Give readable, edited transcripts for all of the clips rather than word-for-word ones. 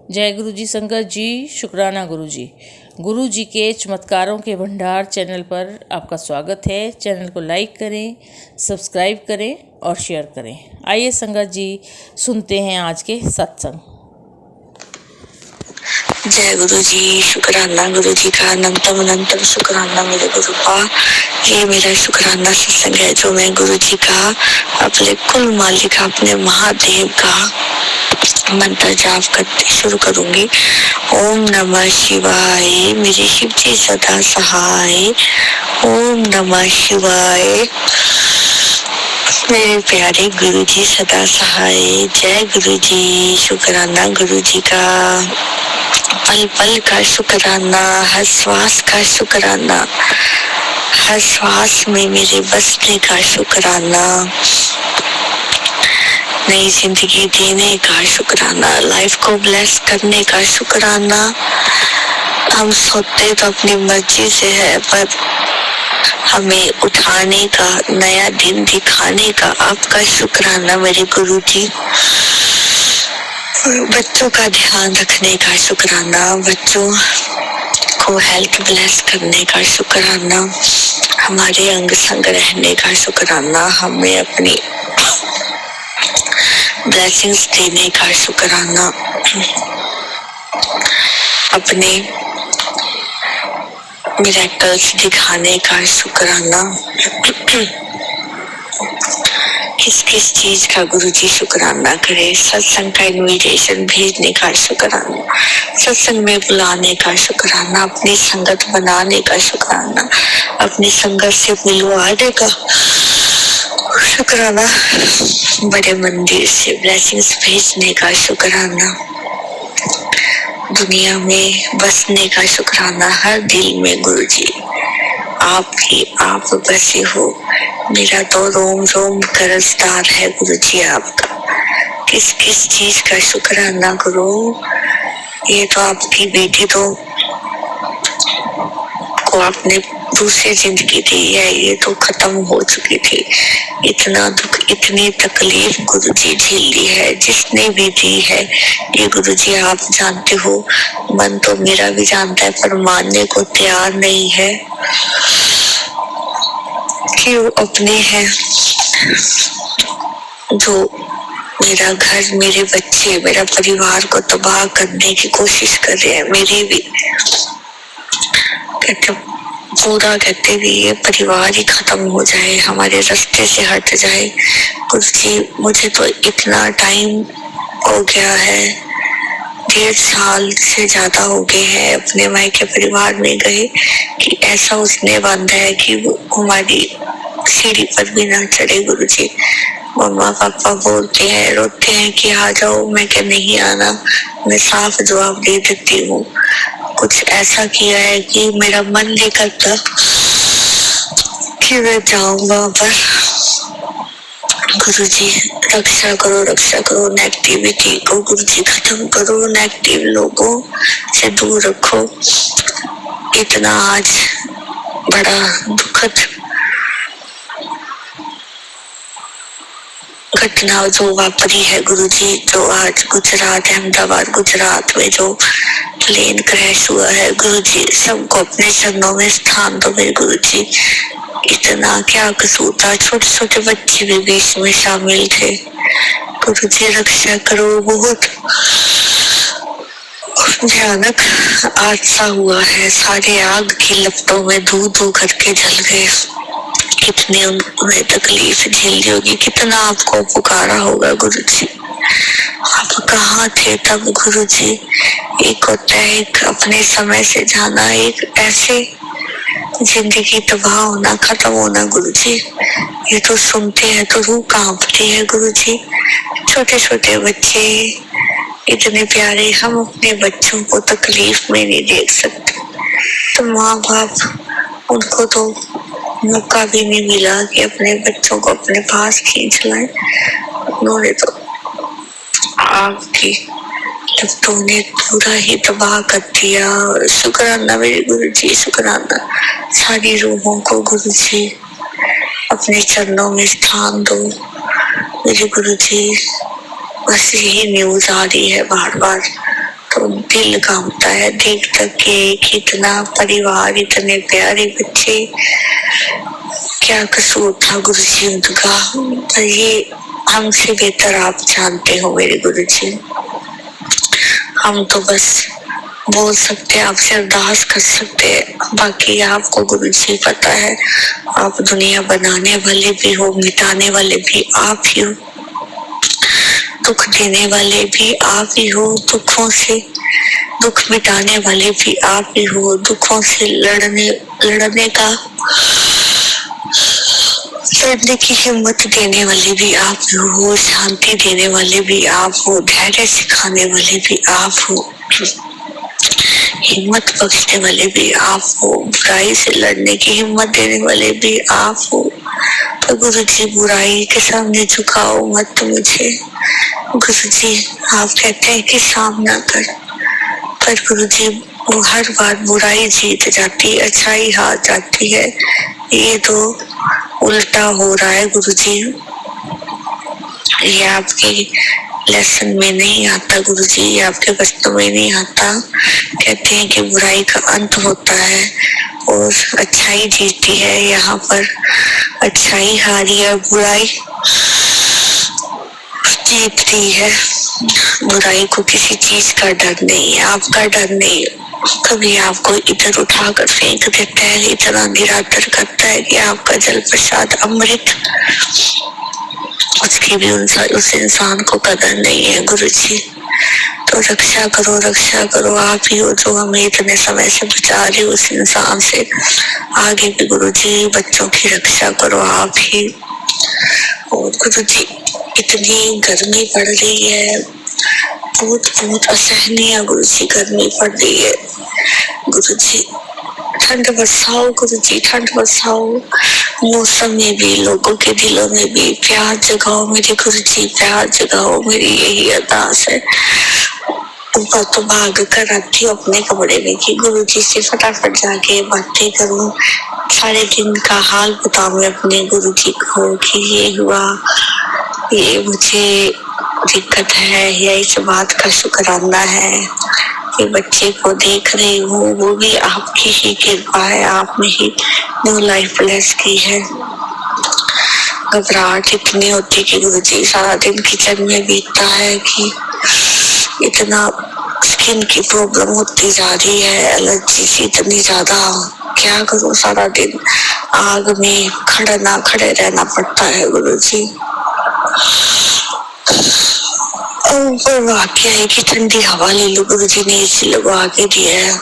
जय गुरु जी संगत जी, शुक्राना गुरु जी। गुरु जी के चमत्कारों के भंडार चैनल पर आपका स्वागत है। चैनल को लाइक करें, सब्सक्राइब करें और शेयर करें। आइए संगत जी सुनते हैं आज के सत्संग। जय गुरु जी, शुक्राना गुरु जी का अनंतम अनंतम शुक्राना मेरे गुरु का। ये मेरा शुक्राना सत्संग है जो मैं गुरु जी का, अपने कुल मालिक, अपने महादेव का मंत्र जाप करते शुरू करूंगी। ओम नमः शिवाय, मेरे शिव जी सदा सहाय। ओम नमः शिवाय, मेरे प्यारे गुरु जी सदा सहाय। जय गुरु जी, शुक्राना गुरु जी का, पल पल का शुक्राना, हर श्वास का शुक्राना, हर श्वास में मेरे बसने का शुक्राना, नई जिंदगी देने का शुक्राना, लाइफ को ब्लेस करने का शुक्राना। हम सोते तो अपनी मर्जी से है, पर हमें उठाने का, नया दिन दिखाने का आपका शुक्राना मेरे गुरु जी। बच्चों का ध्यान रखने का शुक्राना, बच्चों को हेल्थ ब्लेस करने का शुक्राना, हमारे अंग संग रहने का शुक्राना, हमें अपनी ब्लेसिंग्स देने का शुक्राना, अपने मिरेकल्स दिखाने का शुक्राना। किस किस चीज का गुरु जी शुक्राना करे। सत्संग का इन्विटेशन भेजने का शुक्राना, सत्संग में बुलाने का शुक्राना, अपनी संगत बनाने का शुक्राना, अपनी संगत से मिलवाने का शुक्राना, बड़े मंदिर से ब्लेसिंग्स भेजने का शुक्राना, दुनिया में बसने का शुक्राना, हर दिल में गुरु जी आप ही आप बसे हो। मेरा तो रोम रोम कर्जदार है गुरु जी आपका। किस किस चीज का शुक्राना करूं। ये तो आपकी बेटी तो को आपने दूसरी जिंदगी दी है, ये तो खत्म हो चुकी थी। इतना दुख, इतनी तकलीफ गुरु जी झेली है, जिसने भी दी है ये गुरु जी आप जानते हो। मन तो मेरा भी जानता है, पर मानने को तैयार नहीं है कि वो अपने हैं जो मेरा घर, मेरे बच्चे, मेरा परिवार को तबाह करने की कोशिश कर रहे हैं। मेरी भी पूरा कहते भी ये परिवार ही खत्म हो जाए, हमारे रास्ते से हट जाए। गुरु जी मुझे तो इतना टाइम हो गया है, 1.5 साल से ज्यादा हो गए हैं अपने मायके परिवार में गए, कि ऐसा उसने बांधा है कि वो हमारी सीढ़ी पर भी ना चढ़े। गुरु जी मम्मा पापा बोलते हैं, रोते हैं कि आ जाओ, मैं क्या नहीं आना। मैं साफ जवाब दे देती हूँ। कुछ ऐसा किया है कि मेरा मन नहीं करता कि मैं जाऊँ वहां पर। गुरु जी रक्षा करो नेगेटिविटी को। गुरु जी खत्म करो, नेगेटिव लोगों से दूर रखो। इतना आज बड़ा दुखद घटना जो वापरी है गुरु जी, जो आज गुजरात, अहमदाबाद गुजरात में जो प्लेन क्रैश हुआ है, गुरु जी सबको अपने चरणों में स्थान दो मेरे गुरु जी। इतना क्या कसूर था, छोटे छोटे बच्चे भी बीच में शामिल थे। गुरु जी रक्षा करो। बहुत भयानक हादसा हुआ है, सारे आग की लपटों में धू धू करके जल गए। कितने उन्हें तकलीफ झेली होगी, कितना आपको पुकारा होगा गुरु जी। आप कहाँ थे तब गुरु जी। एक होता है एक अपने समय से जाना, एक ऐसे जिंदगी तबाह होना, खत्म होना गुरु जी। ये तो सुनते हैं तो रूह कांपती है गुरु जी। छोटे छोटे बच्चे इतने प्यारे, हम अपने बच्चों को तकलीफ में नहीं देख सकते, तो माँ बाप उनको तो मौका भी नहीं मिला कि अपने बच्चों को अपने पास खींच लाए। उन्होंने तो आपकी लपटों ने पूरा ही तबाह कर दिया। शुक्राना मेरे गुरु जी, शुक्राना। सारी रूहों को गुरु जी अपने चरणों में स्थान दो मेरे गुरु जी। बस यही न्यूज आ रही है बार बार, तो दिल कांपता है देख तक के कि इतना परिवार, इतने प्यारे बच्चे, क्या कसूर था गुरुजी उनका। पर ये हमसे बेहतर आप जानते हो मेरे गुरुजी। हम तो बस बोल सकते हैं, आपसे अरदास कर सकते हैं, बाकी आपको गुरुजी पता है। आप दुनिया बनाने वाले भी हो, मिटाने वाले भी आप ही हो, दुख देने वाले भी आप ही हो, दुखों से दुख मिटाने वाले भी आप ही हो, दुखों से लड़ने की हिम्मत देने वाले भी आप हो, शांति देने वाले भी आप हो, धैर्य सिखाने वाले भी आप हो, हिम्मत बख्शने वाले भी आप हो, बुराई से लड़ने की हिम्मत देने वाले भी आप हो। तो गुरुजी बुराई के सामने झुकाओ मत मुझे। गुरुजी आप कहते हैं कि सामना कर, पर गुरुजी वो हर बार बुराई जीत जाती है, अच्छाई हार जाती है। ये तो उल्टा हो रहा है गुरुजी, ये आपके लेसन में नहीं आता गुरुजी, ये आपके बचपन में नहीं आता। कहते हैं कि बुराई का अंत होता है और अच्छाई जीतती है। यहाँ पर अच्छाई हारी है, बुराई जीतती है। बुराई को किसी चीज का डर नहीं है, आपका डर नहीं है। कभी आपको इधर उठाकर फेंक देता है, इतना निरादर करता है कि आपका जल प्रसाद अमृत, उसकी भी उस इंसान को कदर नहीं है गुरुजी। तो रक्षा करो, आप ही हो जो हमें इतने समय से बचा रहे हो उस इंसान से। आगे भी गुरुजी बच्चों की रक्षा करो आप ही। और गुरुजी इतनी गर्मी पड़ रही है, बहुत असहनीय गुरुजी गर्मी पड़ रही है। गुरुजी ठंड बरसाओ, गुरुजी ठंड बरसाओ, मौसम में भी, लोगों के दिलों में भी प्यार जगाओ मेरे गुरुजी, प्यार जगाओ। मेरी यही अरदास है। ऊपर तो भाग कर आती हूँ अपने कमरे में कि गुरुजी से फटाफट जाके बातें करूं, सारे दिन का हाल बताऊं मैं अपने गुरुजी को कि ये हुआ, ये मुझे दिक्कत है, या इस बात का शुक्राना है कि बच्चे को देख रही हूँ, वो भी आपकी ही कृपा है, आपने ही न्यू लाइफ ब्लेस की है। घबराहट इतनी होती कि गुरुजी सारा दिन किचन में बीतता है कि इतना स्किन की प्रॉब्लम होती जा रही है, एलर्जी सी इतनी ज्यादा, क्या करूं, सारा दिन आग में खड़े रहना पड़ता है गुरुजी। पर वाकया है कि ठंडी हवा ले लो, गुरुजी ने एसी लगवा के दिया है।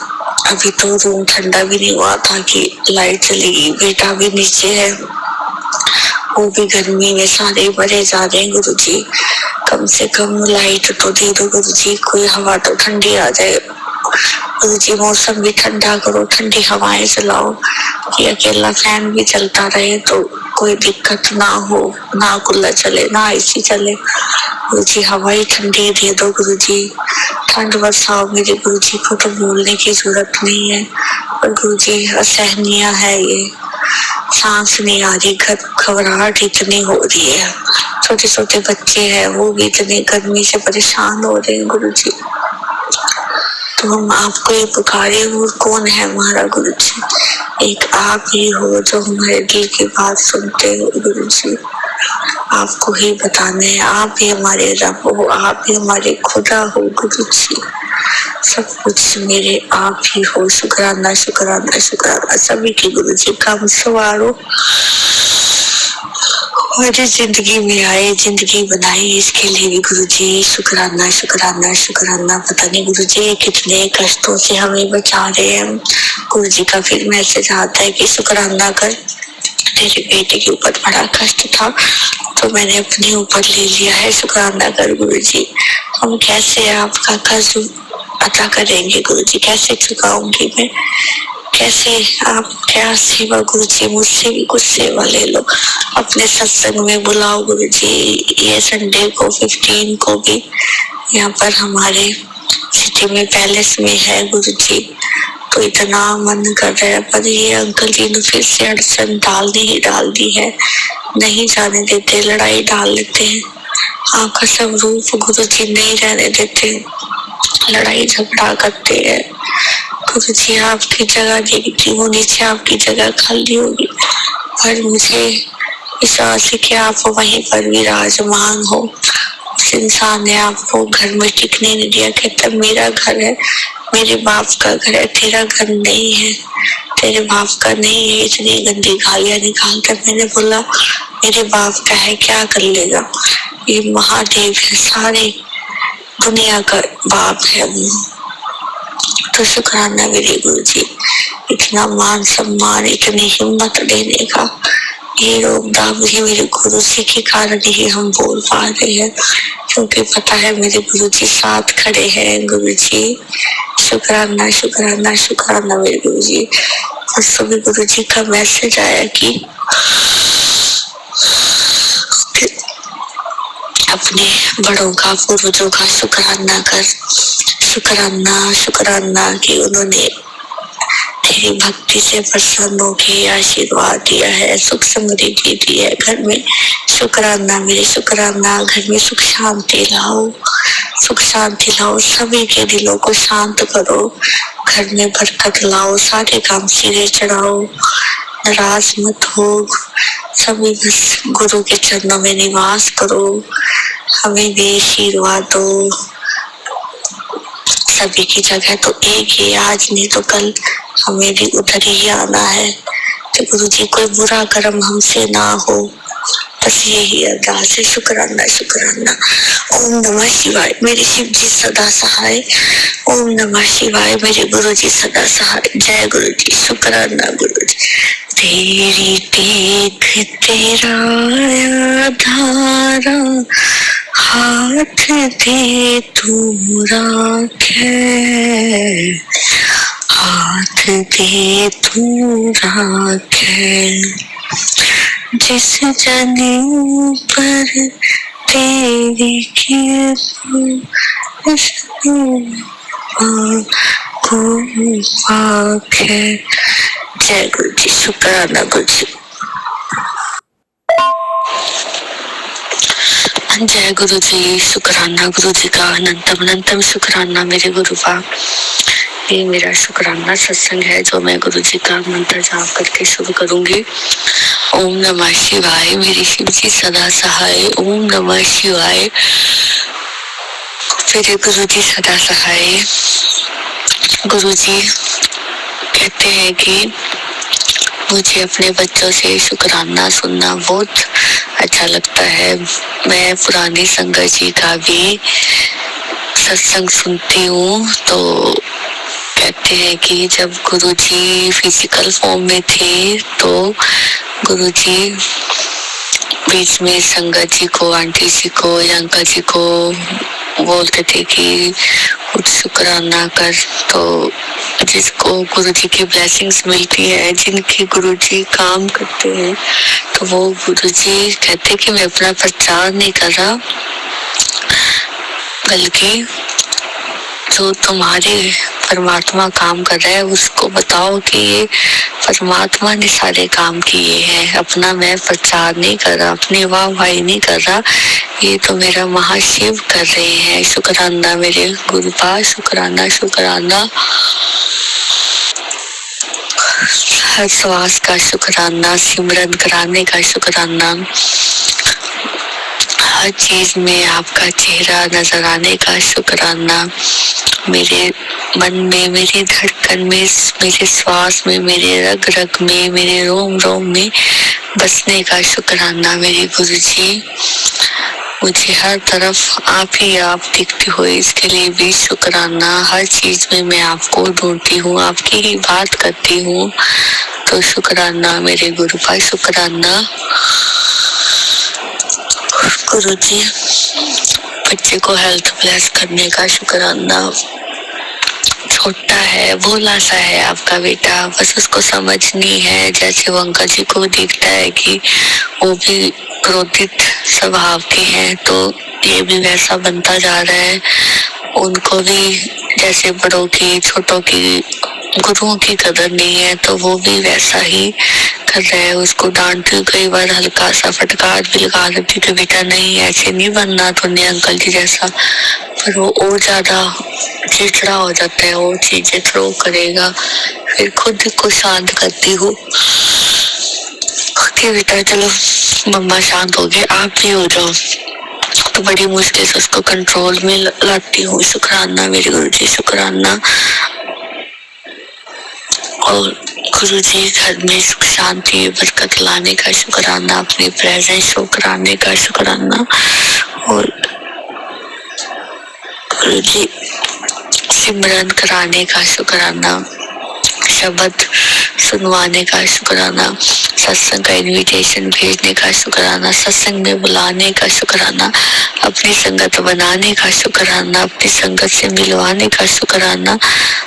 अभी तो रूम ठंडा भी नहीं हुआ था कि लाइट चलेगी, बेटा भी नीचे है, वो भी गर्मी में सारे मरे जा रहे हैं गुरुजी। कम से कम लाइट तो दे दो गुरुजी, कोई हवा तो ठंडी आ जाए गुरुजी, मौसम भी ठंडा करो, ठंडी हवाएं चलाओ कि अकेला फैन भी चलता रहे तो कोई दिक्कत ना हो, ना कूलर चले ना एसी चले गुरुजी, हवाई ठंडी दे दो गुरुजी। ठंड बरसाओ मेरे गुरुजी को तो बोलने की जरूरत नहीं है, पर गुरुजी असहनीय है ये, सांस नहीं आ रही, घबराहट इतनी हो रही है। छोटे छोटे बच्चे हैं, वो भी इतनी गर्मी से परेशान हो रहे हैं गुरुजी। तो हम आपको ये पुकारे, और कौन है हमारा गुरुजी? एक आप ही हो जो हमारे दिल की बात सुनते हो गुरुजी। आपको ही बताने हैं, आप ही हमारे रब हो, आप ही हमारे खुदा हो गुरुजी। सब कुछ मेरे आप ही हो, शुक्राना शुक्राना शुक्राना सभी की गुरुजी। काम सवारो हमारी जिंदगी में आए, जिंदगी बनाई, इसके लिए भी गुरुजी शुक्राना शुक्राना शुक्राना। पता नहीं गुरुजी कितने कष्टों से हमें बचा रहे हैं। गुरुजी का फिर मैसेज आता है कि शुक्राना कर, तेरे बेटे के ऊपर बड़ा कष्ट था तो मैंने अपने ऊपर ले लिया है, शुक्राना कर गुरुजी। हम कैसे आपका कर्ज अदा करेंगे गुरुजी, कैसे चुकाऊंगी मैं, कैसे आप क्या सेवा गुरुजी, मुझसे भी कुछ सेवा ले लो, अपने सत्संग में बुलाओ गुरुजी। ये संडे को 15 को भी यहाँ पर हमारे सिटी में पैलेस में है गुरुजी। तो इतना मन कर रहा है, पर ये अंकल जी ने फिर से अड़चन डाल दी है, नहीं जाने देते, लड़ाई डाल लेते हैं। आपका सब रूप गुरुजी नहीं रहने देते, लड़ाई झगड़ा करते हैं। गुरु जी आपकी जगह देखती हूँ, नीचे आपकी जगह खाली होगी, पर मुझे विश्वास है कि आप वहीं पर विराजमान हो। उस इंसान ने आपको घर में टिकने नहीं दिया, कहता मेरा घर है, मेरे बाप का घर है, तेरा घर नहीं है, तेरे बाप का नहीं है। इतनी गंदी गालियां निकालकर मैंने बोला मेरे बाप का है, क्या कर लेगा, ये महादेव है, सारे दुनिया का बाप है वो। तो शुक्राना मेरे गुरु जी, इतना मान सम्मान, इतनी हिम्मत देने का। ये रोग दाग भी मेरे गुरु जी के कारण ही हम बोल पा रहे हैं, क्योंकि पता है मेरे गुरु जी साथ खड़े हैं। गुरु जी शुक्राना शुक्राना शुक्राना मेरे गुरु जी। और सभी गुरु जी का मैसेज आया कि अपने बड़ों का, पूर्वजों का शुक्राना कर, शुक्राना शुक्राना कि उन्होंने तेरी भक्ति से प्रसन्न होकर आशीर्वाद दिया है, सुख समृद्धि दी है घर में। शुक्राना मेरे शुक्राना, घर में सुख शांति लाओ, सुख शांति लाओ, सभी के दिलों को शांत करो, घर में बरकत लाओ, सारे काम सिरे चढ़ाओ, नाराज मत हो, सभी बस गुरु के चरणों में निवास करो, हमें भी आशीर्वाद दो। सभी की जगह तो एक ही, आज नहीं तो कल हमें भी उधर ही आना है। तो गुरु जी कोई बुरा कर्म हमसे ना हो, बस यही अरदास है। शुक्राना शुक्राना। ओम नमः शिवाय मेरे शिव जी सदा सहाय, ओम नमः शिवाय मेरे गुरु जी सदा सहाय। जय गुरु जी, शुक्राना गुरु जी। तेरी टेक तेरा आधारा, हाथ दे तू राखे, हाथ दे तू राखे, जिस जने पर तेरी कृपा को पाखे। जय गुरु जी, शुक्राना गुरु जी। जय गुरु जी, शुक्राना गुरु जी का अनंतम अनंतम शुक्राना मेरे गुरु का। ये मेरा शुक्राना सत्संग है जो मैं गुरु जी का मंत्र जाप करके शुरू करूंगी। ओम नमः शिवाय मेरे शिव जी सदा सहाय, ओम नमः शिवाय मेरे गुरु जी सदा सहाय। गुरु जी कहते हैं कि मुझे अपने बच्चों से शुक्राना सुनना बहुत अच्छा लगता है। मैं पुरानी संगत जी का भी सत्संग सुनती हूँ, तो कहते हैं कि जब गुरुजी फिजिकल फॉर्म में थे तो गुरुजी बीच में संगत जी को, आंटी जी को या अंकल जी को बोलते थे कि कुछ शुक्राना कर। तो जिसको गुरुजी की ब्लेसिंग्स मिलती है, जिनके गुरुजी काम करते हैं, तो वो गुरुजी कहते कि मैं अपना प्रचार नहीं कर रहा, बल्कि जो तुम्हारे परमात्मा काम कर रहा है उसको बताओ कि ये परमात्मा ने सारे काम किए हैं, अपना मैं प्रचार नहीं कर रहा, अपनी वाहवाही नहीं कर रहा, ये तो मेरा महाशिव कर रहे हैं। शुक्राना मेरे गुरु का, शुक्राना शुक्राना। हर श्वास का शुक्राना, सिमरन कराने का शुक्राना, हर चीज में आपका चेहरा नजर आने का शुक्राना, मेरे मन में, मेरी धड़कन में, मेरे श्वास में, मेरे रग रग में, मेरे रोम रोम में बसने का शुक्राना मेरे गुरु जी। मुझे हर तरफ आप ही आप दिखती हो, इसके लिए भी शुक्राना। हर चीज में मैं आपको ढूंढती हूँ, आपकी ही बात करती हूँ, तो शुक्राना मेरे गुरु का, शुक्राना। गुरु जी बच्चे को हेल्थ ब्लेस करने का शुक्राना। छोटा है, भोला सा है आपका बेटा, बस उसको समझनी है। जैसे वो अंकल जी को दिखता है कि वो भी क्रोधित स्वभाव के हैं, तो ये भी वैसा बनता जा रहा है। उनको भी जैसे बड़ों की, छोटों की, गुरुओं की कदर नहीं है, तो वो भी वैसा ही कर रहा है उसको डांटती हूँ, कई बार हल्का सा फटकार भी लगा देती हूँ कि बेटा नहीं ऐसे नहीं बनना तुमने अंकल जी जैसा, पर वो और ज्यादा चिड़चिड़ा हो जाता है, वो चीजें थ्रो करेगा। फिर खुद को शांत करती हूँ कि बेटा चलो मम्मा शांत हो गए, आप भी हो जाओ। तो बड़ी मुश्किल से उसको कंट्रोल में लाती हूँ। शुक्राना मेरे गुरुजी, शुक्राना। और गुरुजी घर में सुख शांति बरकत लाने का शुक्राना, अपनी प्रेजेंस शो कराने का शुक्राना, और गुरुजी सिमरन कराने का शुक्राना, शब्द सुनवाने का शुक्राना, सत्संग का इनविटेशन भेजने का शुक्राना, सत्संग में बुलाने का शुक्राना, अपनी संगत बनाने का शुक्राना, अपनी संगत से मिलवाने का शुक्राना,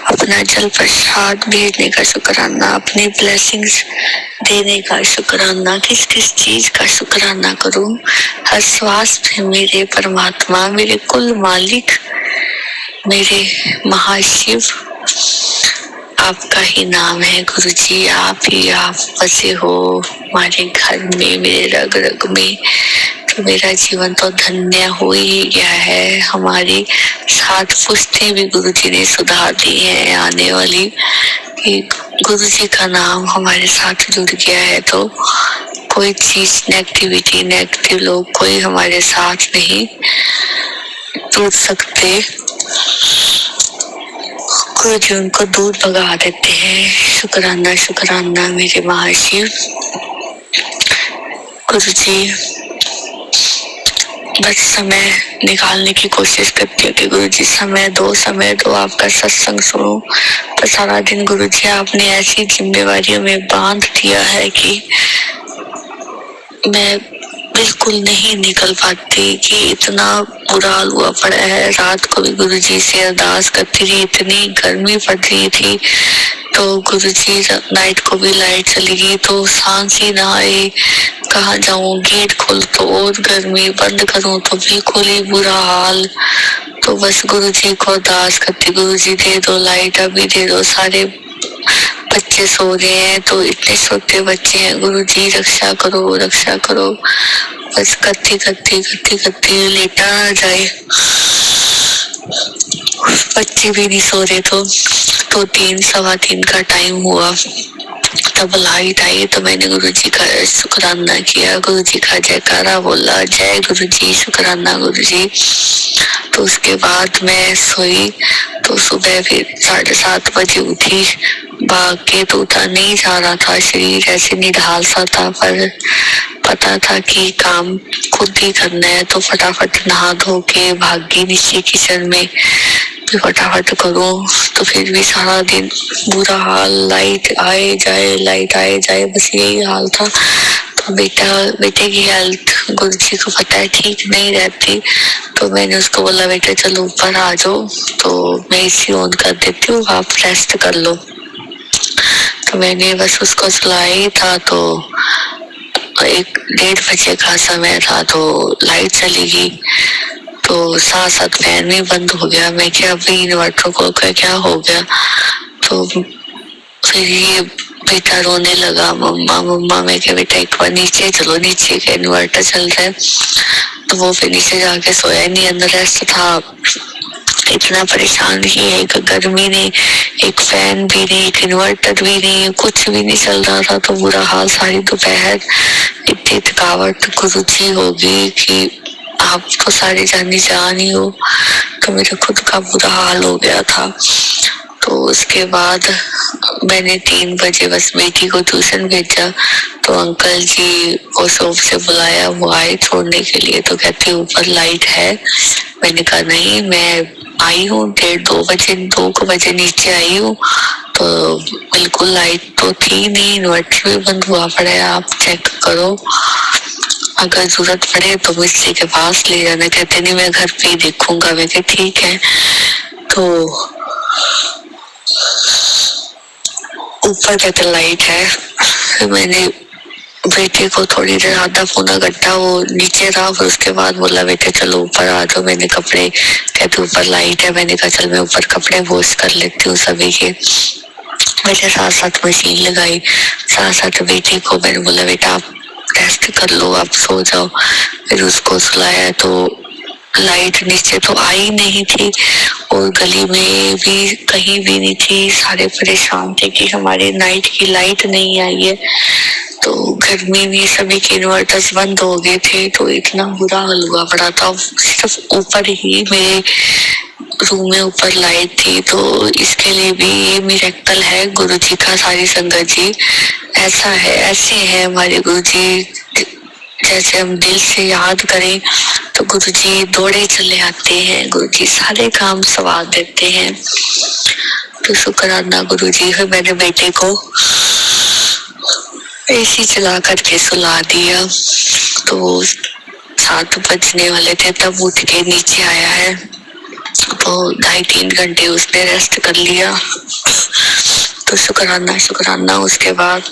अपना जल प्रसाद भेजने का शुक्राना, अपनी ब्लेसिंग्स देने का शुक्राना। किस किस चीज का शुक्राना करूं? हर श्वास में मेरे परमात्मा, मेरे कुल मालिक, मेरे महाशिव आपका ही नाम है गुरुजी। आप ही आप बसे हो हमारे घर में, मेरे रग रग में। तो मेरा जीवन तो धन्य हो ही गया है। हमारी 7 पुश्तें भी गुरुजी ने सुधार दी है आने वाली, कि गुरुजी का नाम हमारे साथ जुड़ गया है तो कोई चीज नेगेटिविटी, नेगेटिव लोग कोई हमारे साथ नहीं जुड़ सकते। गुरुजी उनको दूर भगा देते हैं। शुक्राना शुक्राना मेरे महाशिव। गुरुजी बस समय निकालने की कोशिश करती हूँ कि गुरुजी समय दो आपका सत्संग सुनो। पर सारा दिन गुरुजी आपने ऐसी जिम्मेवारियों में बांध दिया है कि मैं बिल्कुल नहीं निकल पाती, कि इतना बुरा हाल हुआ पड़ा है। रात को भी गुरुजी से अरदास करती थी, इतनी गर्मी पड़ रही थी तो गुरुजी नाइट को भी लाइट चली गई तो सांस ही ना आए। कहाँ जाऊं, गेट खोल तो और गर्मी, बंद करूं तो बिल्कुल ही बुरा हाल। तो बस गुरुजी को अरदास करती, गुरुजी दे दो लाइट, अभी दे दो। सारे बच्चे सो रहे हैं तो इतने छोटे बच्चे हैं, गुरुजी रक्षा करो रक्षा करो। बस करती करती करती करती लेटा ना जाए। बच्चे भी नहीं सो रहे तो 3 सवा 3 का टाइम हुआ तब लाइट आई तो मैंने गुरुजी का शुक्राना किया, गुरुजी का जयकारा बोला, जय गुरुजी, शुक्राना गुरुजी। तो उसके बाद मैं सोई तो सुबह फिर 7:30 बजे उठी। भाग के तो उठा नहीं जा रहा था, शरीर ऐसे निढाल सा था, पर पता था कि काम खुद ही करना है तो फटाफट नहा धो के भागी नीचे किचन में भी फटाफट करो। तो फिर भी सारा दिन बुरा हाल, लाइट आए जाए बस यही हाल था। तो बेटे की हेल्थ गुरुजी को पता है ठीक नहीं रहती, तो मैंने उसको बोला बेटा चलो ऊपर आ जाओ, तो मैं एसी ऑन कर देती हूँ, आप रेस्ट कर लो। तो मैंने बस उसको सुलाया ही था तो 1-1:30 बजे का समय था तो लाइट चली गई। तो साथ फैन भी बंद हो गया। मैं क्या अभी इन्वर्टर को क्या हो गया। तो फिर ये बेटा रोने लगा, मम्मा मम्मा। मैं क्या बेटा एक बार नीचे चलो, नीचे का इन्वर्टर चल रहा है। तो वो फिर नीचे जाके सोया नहीं, अंदर रेस्ट था। इतना परेशान ही है, एक गर्मी नहीं, एक फैन भी नहीं, एक इन्वर्टर भी नहीं, कुछ भी नहीं चल रहा था। तो बुरा हाल, सारी दोपहर इतनी थकावट गुरुजी होगी कि आप तो सारे जानी जान ही हो। तो मेरा खुद का बुरा हाल हो गया था। तो उसके बाद मैंने 3 बजे बस बेटी को ट्यूशन भेजा। तो अंकल जी को शॉप से बुलाया, वो आए छोड़ने के लिए। तो कहते ऊपर लाइट है। मैंने कहा नहीं, मैं आई हूँ 2 बजे नीचे आई हूँ तो बिल्कुल लाइट तो थी नहीं, इन्वर्टर भी बंद हुआ पड़ा है, आप चेक करो, अगर जरूरत पड़े तो मिस्त्री के पास ले जाना। कहते नहीं मैं घर पे ही देखूंगा। मैं कहा ठीक है। तो ऊपर तक लाइट है। फिर मैंने बेटे को थोड़ी देर आधा पौना घंटा वो नीचे रहा, फिर उसके बाद बोला बेटे चलो ऊपर आ जाओ। मैंने कपड़े, कहते ऊपर लाइट है। मैंने कहा चल मैं ऊपर कपड़े वॉश कर लेती हूँ सभी के। मेरे साथ साथ मशीन लगाई, साथ साथ बेटे को मैंने बोला बेटा आप रेस्ट कर लो, आप सो जाओ। फिर उसको सुलाया तो लाइट नीचे तो आई नहीं थी और गली में भी कहीं भी नहीं थी। सारे परेशान थे कि हमारी नाइट की लाइट नहीं आई है। तो गर्मी में सभी के इन्वर्टर्स बंद हो गए थे, तो इतना बुरा हाल हुआ पड़ा था। सिर्फ ऊपर ही मेरे रूम में ऊपर लाइट थी, तो इसके लिए भी ये मिरेकल है गुरु जी का। सारी संगत जी ऐसा है, ऐसे है हमारे गुरु जी। जैसे हम दिल से याद करें तो गुरु जी दौड़े चले आते हैं, गुरु जी सारे काम सवार देते हैं। तो शुक्राना गुरु जी। फिर मैंने बेटे को एसी चला करके सुला दिया, तो 7 बजने वाले थे तब उठ के नीचे आया है। तो 2.5-3 घंटे उसने रेस्ट कर लिया। तो शुक्राना। उसके बाद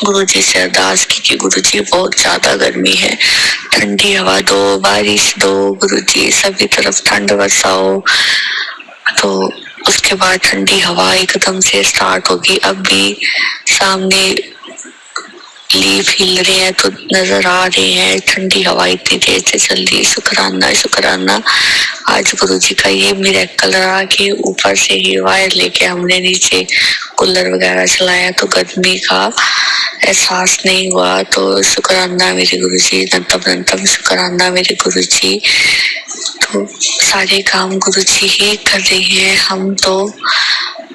गुरु जी से अरदास की कि गुरु जी बहुत ज्यादा गर्मी है, ठंडी हवा दो, बारिश दो गुरु जी, सभी तरफ ठंड बरसाओ। तो उसके बाद ठंडी हवा एकदम से स्टार्ट होगी। अब भी सामने लीफ हिल रहे हैं तो नजर आ रहे हैं, ठंडी हवा इतनी तेज से चल रही है। शुक्राना आज गुरु जी का ये मिरेकल रहा कि ऊपर से ही वायर लेके हमने नीचे कूलर वगैरह चलाया तो गर्मी का एहसास नहीं हुआ। तो शुक्राना मेरे गुरु जी, नंतम शुक्राना मेरे गुरु जी। तो सारे काम गुरु जी ही कर रहे हैं, हम तो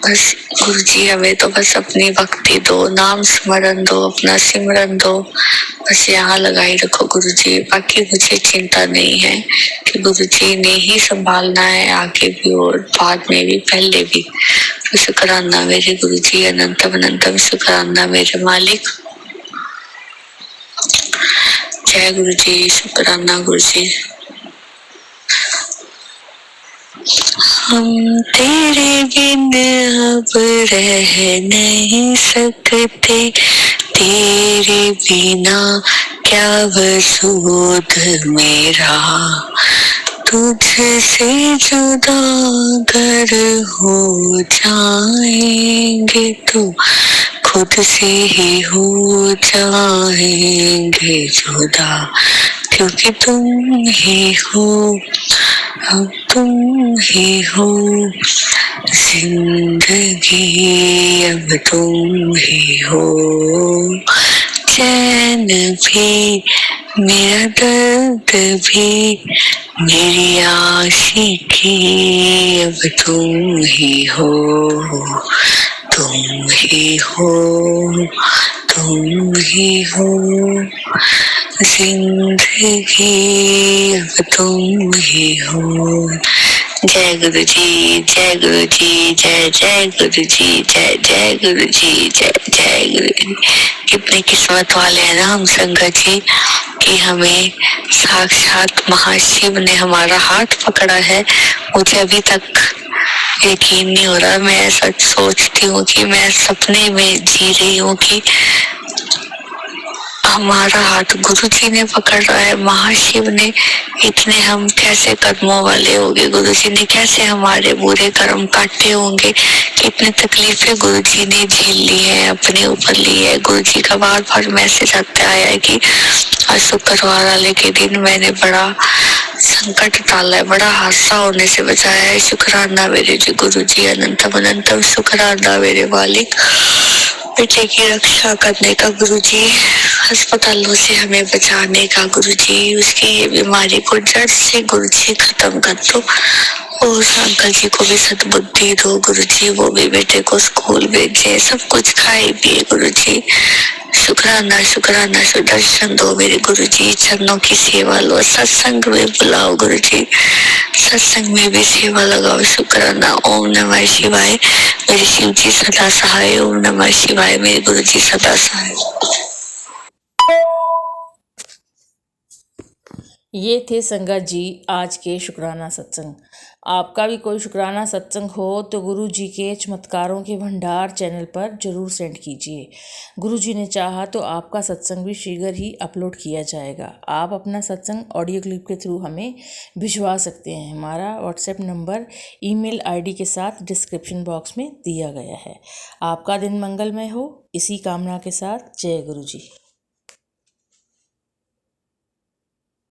बस गुरु जी हमें तो बस अपनी भक्ति दो, नाम स्मरण दो, अपना सिमरन दो, बस यहाँ लगाई रखो गुरु जी। बाकी मुझे चिंता नहीं है कि गुरु जी ने ही संभालना है, आगे भी और बाद में भी, पहले भी। तो शुक्राना मेरे गुरु जी, अनंतम शुक्राना मेरे मालिक। जय गुरु जी, शुक्राना गुरु जी। हम तेरे बिन अब रह नहीं सकते, तेरे बिना क्या वजूद मेरा, तुझसे जुदा अगर हो जाएंगे तो खुद से ही हो जाएंगे जुदा, क्योंकि तुम ही हो, अब तुम ही हो जिंदगी, अब तुम ही हो चैन भी, मेरा दर्द भी, मेरी आशिकी, अब तुम ही हो, तुम ही हो, तुम ही हो जिंदगी, अब तुम ही हो। जय गुरु जी, जय गुरु जी, जय जय गुरु जी, जय जय गुरु जी, जय जय गुरु जी। कितने किस्मत वाले हैं ना हम संगत जी कि हमें साक्षात महाशिव ने हमारा हाथ पकड़ा है। मुझे अभी तक यकीन नहीं हो रहा, मैं सच सोचती हूँ कि मैं सपने में जी रही हूँ कि हमारा हाथ गुरु जी ने पकड़ रहा है, महाशिव ने। इतने हम कैसे कर्मों वाले होंगे, गुरु जी ने कैसे हमारे बुरे कर्म काटे होंगे, कितनी तकलीफें गुरु जी ने झेल ली है, अपने ऊपर ली है। गुरु जी का बार बार मैसेज आता आया है कि आज शुक्रवार वाले के दिन मैंने बड़ा संकट टाला है, बड़ा हादसा होने से बचाया है। शुक्राना मेरे जी गुरु जी, अनंतम शुक्राना मेरे मालिक। बेटे की रक्षा करने का गुरु जी, अस्पतालों से हमें बचाने का गुरु जी, उसकी ये बीमारी को जड़ से गुरु जी खत्म कर दो। और अंकल जी को भी सद्बुद्धि दो गुरु जी, वो भी बेटे को स्कूल भेजे, सब कुछ खाए पिए गुरु जी। शुक्राना सुदर्शन दो मेरे गुरु जी, चरणों की सेवा लो, सत्संग में बुलाओ गुरु जी, सत्संग में भी सेवा लगाओ। शुक्राना। ओम नमः शिवाय मेरे शिव जी सदा सहाय, ओम नमः शिवाय मेरे गुरु जी सदा सहाय। ये थे संगत जी आज के शुक्राना सत्संग। आपका भी कोई शुक्राना सत्संग हो तो गुरु जी के चमत्कारों के भंडार चैनल पर जरूर सेंड कीजिए। गुरु जी ने चाहा तो आपका सत्संग भी शीघ्र ही अपलोड किया जाएगा। आप अपना सत्संग ऑडियो क्लिप के थ्रू हमें भिजवा सकते हैं। हमारा व्हाट्सएप नंबर ईमेल आईडी के साथ डिस्क्रिप्शन बॉक्स में दिया गया है। आपका दिन मंगलमय हो, इसी कामना के साथ जय गुरु जी।